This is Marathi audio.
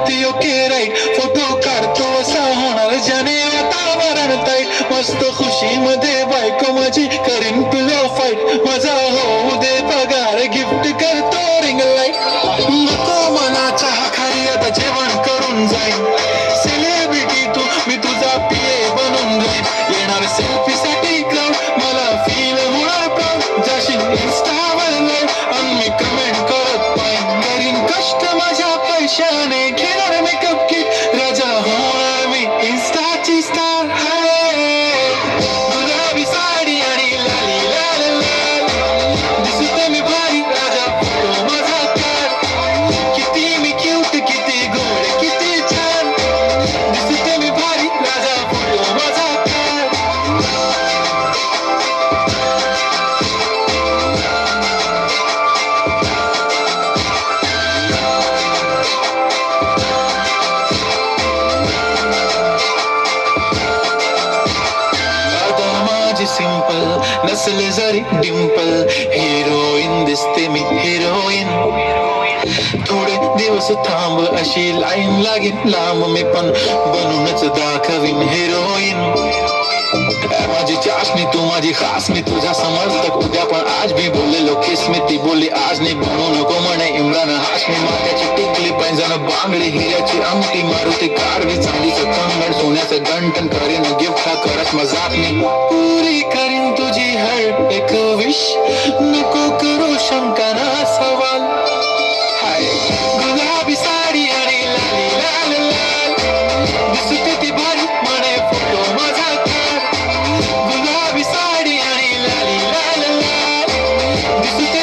करते ओके राईट, फोटो काढतो असा होणार ज्याने वातावरण ताईट, मस्त खुशी मध्ये बायको माझी करीन पिलो फाईट, माझा होऊ दे पगार गिफ्ट करतो रिंग लाईट, नको मला चहा खाली आता जेवण करून जाईन, सेलिब्रिटी तू मी तुझा पिये बनून जाईन, येणार सेल्फी साठी क्राऊड मला फील होणार प्राऊड, जाशील इन्स्टावर लाईव्ह आणि मी कमेंट करत पाहिन, करीन कष्ट माझ्या पैशाने, घेणार मेकअप किट, राजा होणार मी इन्स्टाची स्टार, गुलाबी साडी आणि लाली लाल लाल, दिसते मी भारी राजा फोटो माझा काढ, किती मी क्यूट किती गोड किती छान, दिसते मी भारी राजा फोटो माझा काढ. सिंपल नसल जरी डिंपल, हिरोईन दिसते मी हिरोईन, थोडे दिवस थांब अशी लाईन लागेल लांब, मी पण बनूनच दाखवीन हिरोईन, माझी चाशनी तू माझी खास, मी तुझा समर्थक उद्या पण आज भी बोललेलो किस मी, ती बोलली आज नाही बनू नको म्हणे इम्रान हाशमी, माथ्याची टिकली पैंजण बांगडी हिऱ्याची अंगठी, मारुती कारवी चांदीचं कंगण सोन्याचं गंठन, करीन गिफ्ट हा करत मजाक मी, पुरी करीन तुझी हर एक विश, नको करू शंका ना सवाल, हाय गुलाबी साडी आणि लाली लाल लाल, दिसते ती भारी म्हणे फोटो माझा काढ, गुलाबी साडी आणि लाली लाल लाल, दिसते